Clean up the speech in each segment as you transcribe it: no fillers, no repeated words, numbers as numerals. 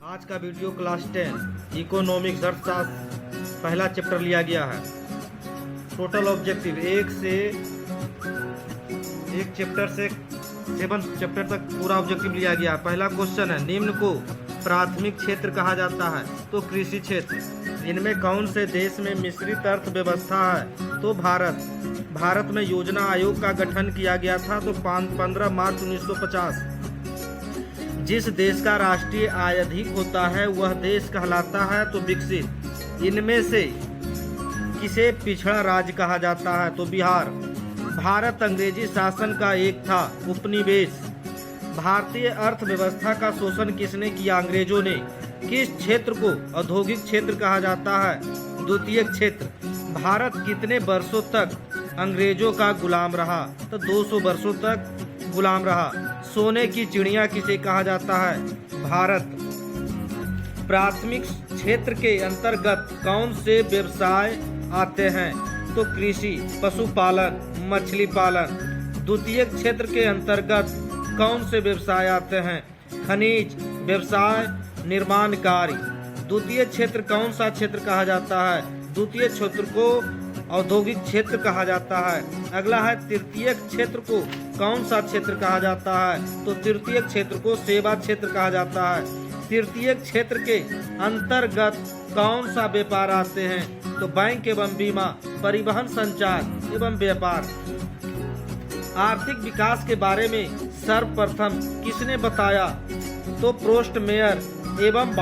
आज का video class 10 economics अर्थशास्त्र पहला चैप्टर लिया गया है। टोटल ऑब्जेक्टिव एक चैप्टर से 7 चैप्टर तक पूरा ऑब्जेक्टिव लिया गया है। पहला क्वेश्चन है, निम्न को प्राथमिक क्षेत्र कहा जाता है तो कृषि क्षेत्र। इनमें कौन से देश में मिश्रित अर्थव्यवस्था है तो भारत में योजना आयोग का गठन किया गया था तो 15 मार्च 1950। जिस देश का राष्ट्रीय आय अधिक होता है वह देश कहलाता है तो विकसित। इनमें से किसे पिछड़ा राज्य कहा जाता है तो बिहार। भारत अंग्रेजी शासन का एक था उपनिवेश। भारतीय अर्थव्यवस्था का शोषण किसने किया? अंग्रेजों ने। किस क्षेत्र को औद्योगिक क्षेत्र कहा जाता है? द्वितीयक क्षेत्र। भारत कितने वर्षों तक अंग्रेजों का गुलाम रहा? तो 200 वर्षों तक गुलाम रहा। सोने की चिड़िया किसे कहा जाता है? भारत। प्राथमिक क्षेत्र के अंतर्गत कौन से व्यवसाय आते हैं तो कृषि, पशुपालन, मछली पालन। द्वितीयक क्षेत्र के अंतर्गत कौन से व्यवसाय आते हैं? खनिज व्यवसाय, निर्माण कार्य। द्वितीय क्षेत्र कौन सा क्षेत्र कहा जाता है? द्वितीय क्षेत्र को औद्योगिक क्षेत्र कहा जाता है। अगला है, तृतीयक क्षेत्र को कौन सा क्षेत्र कहा जाता है तो तृतीयक क्षेत्र को सेवा क्षेत्र कहा जाता है। तृतीयक क्षेत्र के अंतर्गत कौन सा व्यापार आते हैं तो बैंक एवं बीमा, परिवहन, संचार एवं व्यापार। आर्थिक विकास के बारे में सर्वप्रथम किसने बताया तो प्रोस्ट मेयर एवं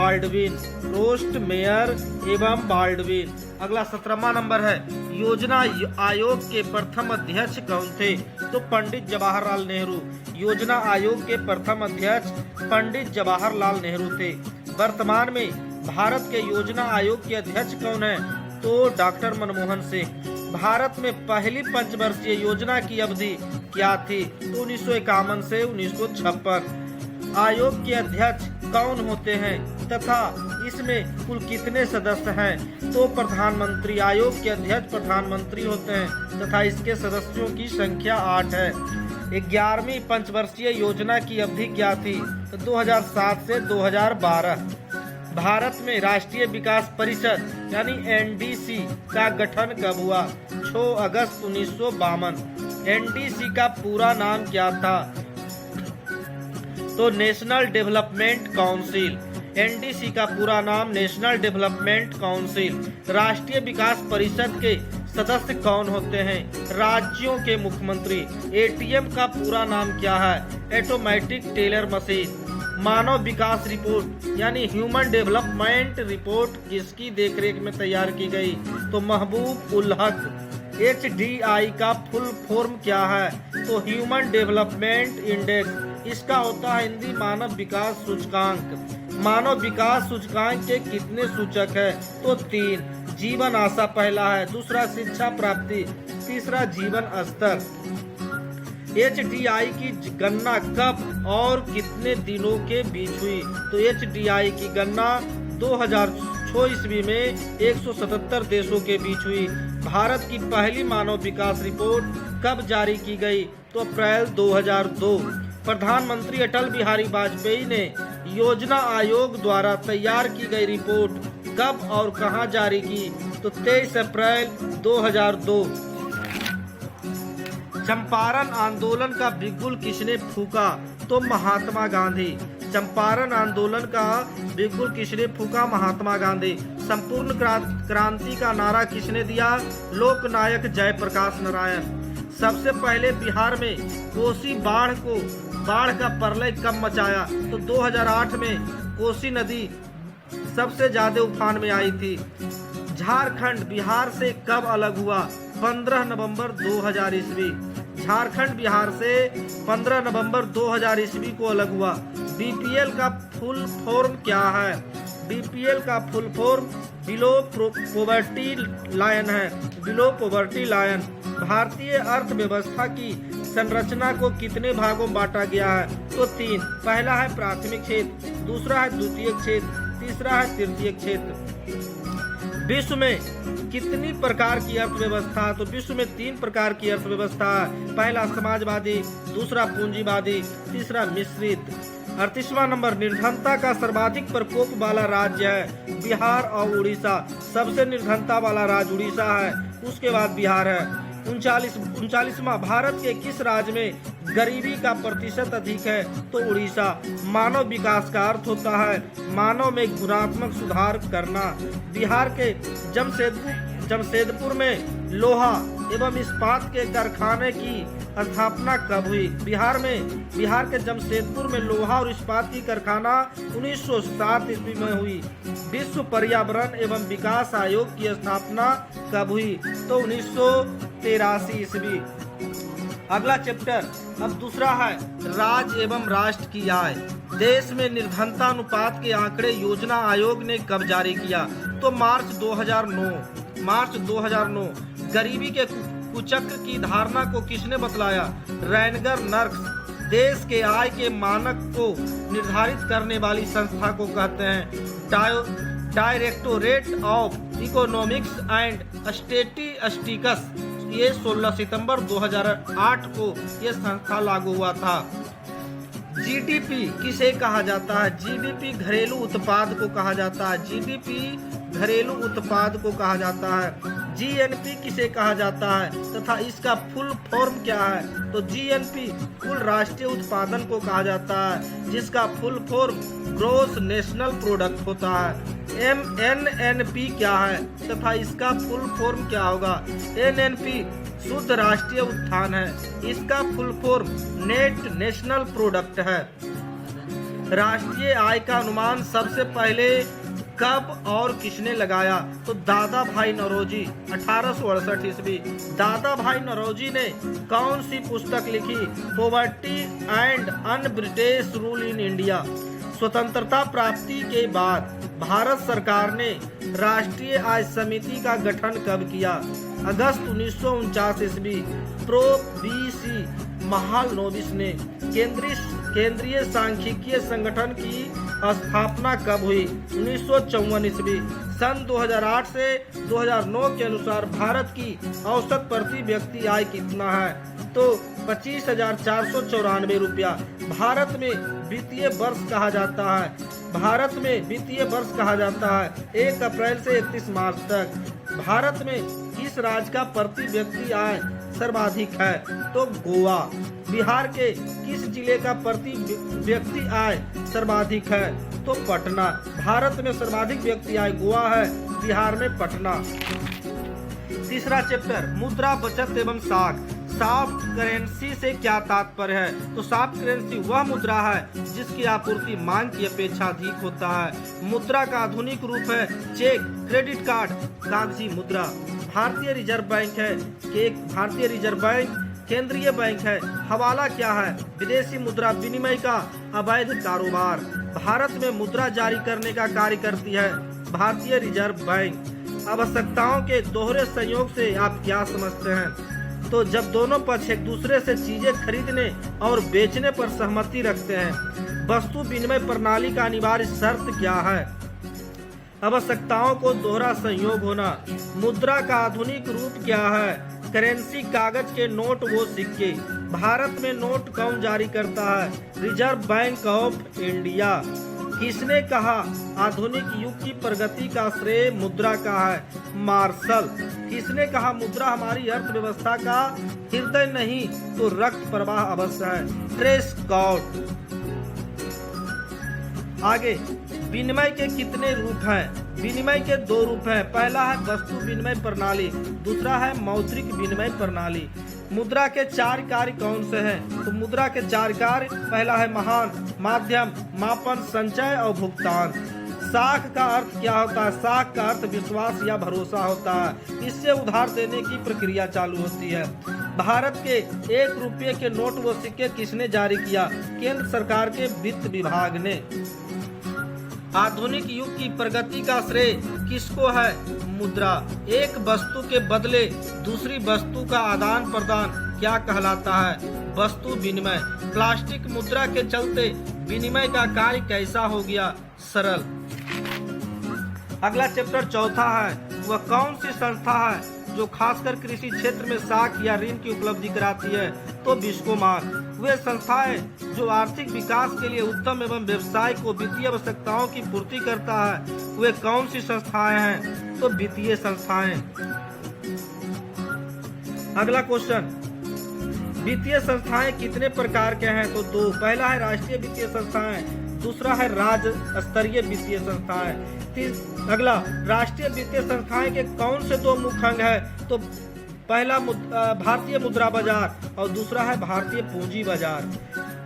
बाल्डविन। अगला 17वां नंबर है, योजना आयोग के प्रथम अध्यक्ष कौन थे तो पंडित जवाहरलाल नेहरू। योजना आयोग के प्रथम अध्यक्ष पंडित जवाहरलाल नेहरू थे। वर्तमान में भारत के योजना आयोग के अध्यक्ष कौन है तो डॉक्टर मनमोहन सिंह। भारत में पहली पंचवर्षीय योजना की अवधि क्या थी तो 1951 से 1956। आयोग के अध्यक्ष कौन होते हैं तथा इसमें कुल कितने सदस्य हैं तो प्रधानमंत्री। आयोग के अध्यक्ष प्रधानमंत्री होते हैं तथा इसके सदस्यों की संख्या 8 है। 11वीं पंचवर्षीय योजना की अवधि क्या थी तो 2007 से 2012। भारत में राष्ट्रीय विकास परिषद यानी एनडीसी का गठन कब हुआ? 6 अगस्त 1952। एनडीसी का पूरा नाम क्या था तो नेशनल डेवलपमेंट काउंसिल। एनडीसी का पूरा नाम नेशनल डेवलपमेंट काउंसिल। राष्ट्रीय विकास परिषद के सदस्य कौन होते हैं? राज्यों के मुख्यमंत्री। एटीएम का पूरा नाम क्या है? Automatic teller machine. मानव विकास रिपोर्ट यानी ह्यूमन डेवलपमेंट रिपोर्ट किसकी देखरेख में तैयार की गई तो महबूब उल हक। HDI का फुल फॉर्म क्या है तो ह्यूमन डेवलपमेंट इंडेक्स। इसका होता है हिंदी मानव विकास सूचकांक। मानव विकास सूचकांक के कितने सूचक है तो 3। जीवन आशा पहला है, दूसरा शिक्षा प्राप्ति, तीसरा जीवन स्तर। HDI की गणना कब और कितने दिनों के बीच हुई तो HDI की गणना 2006 ईस्वी में 177 देशों के बीच हुई। भारत की पहली मानव विकास रिपोर्ट कब जारी की गई तो अप्रैल 2002। प्रधानमंत्री अटल बिहारी वाजपेयी ने योजना आयोग द्वारा तैयार की गई रिपोर्ट कब और कहां जारी की तो 23 अप्रैल 2002। चंपारण आंदोलन का बिगुल किसने फूका तो महात्मा गांधी। चंपारण आंदोलन का बिगुल किसने फूका? महात्मा गांधी। संपूर्ण क्रांति का नारा किसने दिया? लोकनायक जयप्रकाश नारायण। सबसे पहले बिहार में कोसी बाढ़ का प्रलय कब मचाया तो 2008 में कोसी नदी सबसे ज्यादा उफान में आई थी। झारखंड बिहार से कब अलग हुआ? 15 नवंबर 2000 ईस्वी। झारखंड बिहार से 15 नवंबर 2000 ईस्वी को अलग हुआ। बीपीएल का फुल फॉर्म क्या है? बीपीएल का full form below poverty line है, बिलो पॉवर्टी लाइन। भारतीय अर्थव्यवस्था की संरचना को कितने भागों में बांटा गया है तो 3। पहला है प्राथमिक क्षेत्र, दूसरा है द्वितीयक क्षेत्र, तीसरा है तृतीयक क्षेत्र। विश्व में कितनी प्रकार की अर्थव्यवस्था है तो विश्व में 3 प्रकार की अर्थव्यवस्था है। पहला समाजवादी, दूसरा पूंजीवादी, तीसरा मिश्रित। 38वां नंबर, निर्धनता का सर्वाधिक प्रकोप वाला राज्य है बिहार और उड़ीसा। सबसे निर्धनता वाला राज्य उड़ीसा है, उसके बाद बिहार है। 39वां, भारत के किस राज्य में गरीबी का प्रतिशत अधिक है? तो उड़ीसा। मानव विकास का अर्थ होता है मानव में गुणात्मक सुधार करना। बिहार के जमशेदपुर में लोहा एवं इस्पात के कारखाने की स्थापना कब हुई? बिहार के जमशेदपुर में लोहा और इस्पात की कारखाना 1907 ईस्वी में हुई। विश्व पर्यावरण एवं विकास आयोग की स्थापना कब हुई? तो 1983 ईस्वी। अगला चैप्टर अब दूसरा है राज्य एवं राष्ट्र की आय। देश में निर्धनता अनुपात के आंकड़े योजना आयोग ने कब जारी किया? तो मार्च 2009। गरीबी के कुचक्र की धारणा को किसने बतलाया? रैनगर नर्क्स। देश के आय के मानक को निर्धारित करने वाली संस्था को कहते हैं directorate of economics and statistics. ये 16 सितंबर 2008 को ये संस्था लागू हुआ था। जीडीपी किसे कहा जाता है? जीडीपी घरेलू उत्पाद को कहा जाता है। जीडीपी घरेलू उत्पाद को कहा जाता है। जीएनपी किसे कहा जाता है तथा इसका फुल फॉर्म क्या है? तो जीएनपी कुल राष्ट्रीय उत्पादन को कहा जाता है, जिसका full form gross national product होता है। एनएनपी क्या है तथा इसका फुल फॉर्म क्या होगा? एनएनपी शुद्ध राष्ट्रीय उत्थान है, इसका full form net national product है। राष्ट्रीय आय का अनुमान सबसे पहले कब और किसने लगाया? तो दादा भाई नौरोजी 1868 ईस्वी। दादा भाई नौरोजी ने कौन सी पुस्तक लिखी? Poverty and un British rule in India. स्वतंत्रता प्राप्ति के बाद भारत सरकार ने राष्ट्रीय आय समिति का गठन कब किया? अगस्त 1949 ईस्वी। प्रो बीसी महालनोबिस ने केंद्रीय सांख्यिकीय संगठन की स्थापना कब हुई? 1954 ईस्वी। सन 2008 से 2009 के अनुसार भारत की औसत प्रति व्यक्ति आय कितना है? तो 25,494 रुपया। भारत में वित्तीय वर्ष कहा जाता है 1 अप्रैल से 31 मार्च तक। भारत में किस राज्य का प्रति व्यक्ति आय सर्वाधिक है? तो गोवा। बिहार के किस जिले का प्रति व्यक्ति आय सर्वाधिक है? तो पटना। भारत में सर्वाधिक व्यक्ति आय गोवा है, बिहार में पटना। तीसरा चैप्टर मुद्रा बचत एवं साख। सॉफ्ट करेंसी से क्या तात्पर्य है? तो सॉफ्ट करेंसी वह मुद्रा है जिसकी आपूर्ति मांग की अपेक्षा अधिक होता है। मुद्रा का आधुनिक रूप है चेक, क्रेडिट कार्ड, कागजी मुद्रा। भारतीय रिजर्व बैंक केंद्रीय बैंक है। हवाला क्या है? विदेशी मुद्रा विनिमय का अवैध कारोबार। भारत में मुद्रा जारी करने का कार्य करती है भारतीय रिजर्व बैंक। आवश्यकताओं के दोहरे संयोग से आप क्या समझते हैं? तो जब दोनों पक्ष एक दूसरे से चीजें खरीदने और बेचने पर सहमति रखते हैं। वस्तु विनिमय प्रणाली का अनिवार्य शर्त क्या है? आवश्यकताओं को दोहरा संयोग होना। मुद्रा का आधुनिक रूप क्या है? करेंसी कागज के नोट व सिक्के। भारत में नोट कौन जारी करता है? Reserve bank of India. किसने कहा आधुनिक युग की प्रगति का श्रेय मुद्रा का है? मार्शल। किसने कहा मुद्रा हमारी अर्थव्यवस्था का हृदय नहीं तो रक्त प्रवाह अवश्य है? ट्रेस्कॉट। आगे विनिमय के कितने रूप हैं? विनिमय के 2 रूप हैं। पहला है वस्तु विनिमय प्रणाली, दूसरा है मौद्रिक विनिमय प्रणाली। मुद्रा के 4 कार्य कौन से हैं? तो मुद्रा के 4 कार्य, पहला है महान, माध्यम, मापन, संचय और भुगतान। साख का अर्थ क्या होता है? साख का अर्थ विश्वास या भरोसा होता है। इससे उधार देने की प्रक्रिया चालू होती है। भारत के 1 रुपये के नोट व सिक्के किसने जारी किया? केंद्र सरकार के वित्त विभाग ने। आधुनिक युग की प्रगति का श्रेय किसको है? मुद्रा। एक वस्तु के बदले दूसरी वस्तु का आदान प्रदान क्या कहलाता है? वस्तु विनिमय। प्लास्टिक मुद्रा के चलते विनिमय का कार्य कैसा हो गया? सरल। अगला चैप्टर चौथा है, वह कौन सी संस्था है जो खासकर कृषि क्षेत्र में साख या ऋण की उपलब्धि कराती है तो बिस्कोमान। वे संस्थाएं जो आर्थिक विकास के लिए उत्तम एवं व्यवसाय को वित्तीय आवश्यकताओं की पूर्ति करता है वे कौन सी संस्थाएं हैं तो वित्तीय संस्थाएं। अगला क्वेश्चन, वित्तीय संस्थाएं कितने प्रकार के हैं तो दो। पहला है राष्ट्रीय वित्तीय संस्थाएं, दूसरा है राज्य स्तरीय वित्तीय संस्थाएं। अगला, राष्ट्रीय वित्तीय संस्थाएं के कौन से दो मुख्य अंग है तो पहला भारतीय मुद्रा बाजार और दूसरा है भारतीय पूंजी बाजार।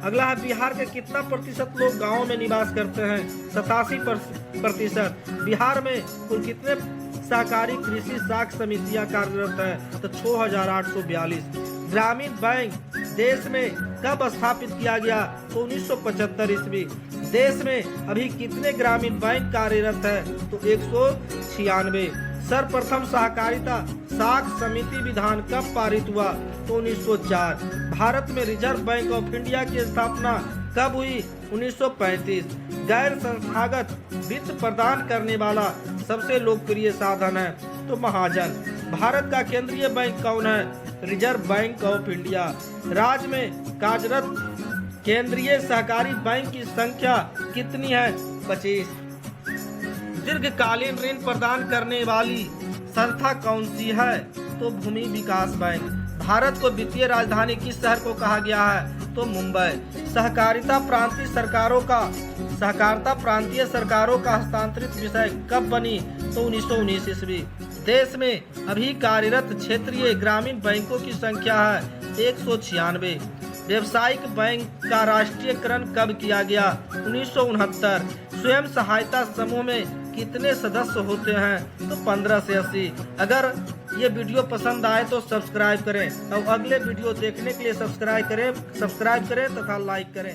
अगला है, बिहार के कितना प्रतिशत लोग गाँव में निवास करते हैं 87%। बिहार में कुल कितने सहकारी कृषि साख समितियां कार्यरत है तो 6842। ग्रामीण बैंक देश में कब स्थापित किया गया तो 1975 ईस्वी। देश में अभी कितने ग्रामीण बैंक कार्यरत है तो 196। सर्वप्रथम सहकारिता साख समिति विधान कब पारित हुआ तो 1904। भारत में रिजर्व बैंक ऑफ इंडिया की स्थापना कब हुई 1935। गैर संस्थागत वित्त प्रदान करने वाला सबसे लोकप्रिय साधन है तो महाजन। भारत का केंद्रीय बैंक कौन है रिजर्व बैंक ऑफ इंडिया। राज्य में कार्यरत केंद्रीय सहकारी बैंक की संख्या कितनी है 25। दीर्घकालीन ऋण प्रदान करने वाली संस्था कौन सी है तो भूमि विकास बैंक। भारत को वित्तीय राजधानी किस शहर को कहा गया है तो मुंबई। सहकारिता प्रांतीय सरकारों का हस्तांतरित विषय कब बनी तो 1919 ईस्वी। देश में अभी कार्यरत क्षेत्रीय ग्रामीण बैंकों की संख्या है 196। व्यावसायिक बैंक का राष्ट्रीयकरण कब किया गया 1969। स्वयं सहायता समूह में कितने सदस्य होते हैं तो 15 से 80। अगर ये वीडियो पसंद आए तो सब्सक्राइब करें और अगले वीडियो देखने के लिए सब्सक्राइब करें तथा लाइक करें।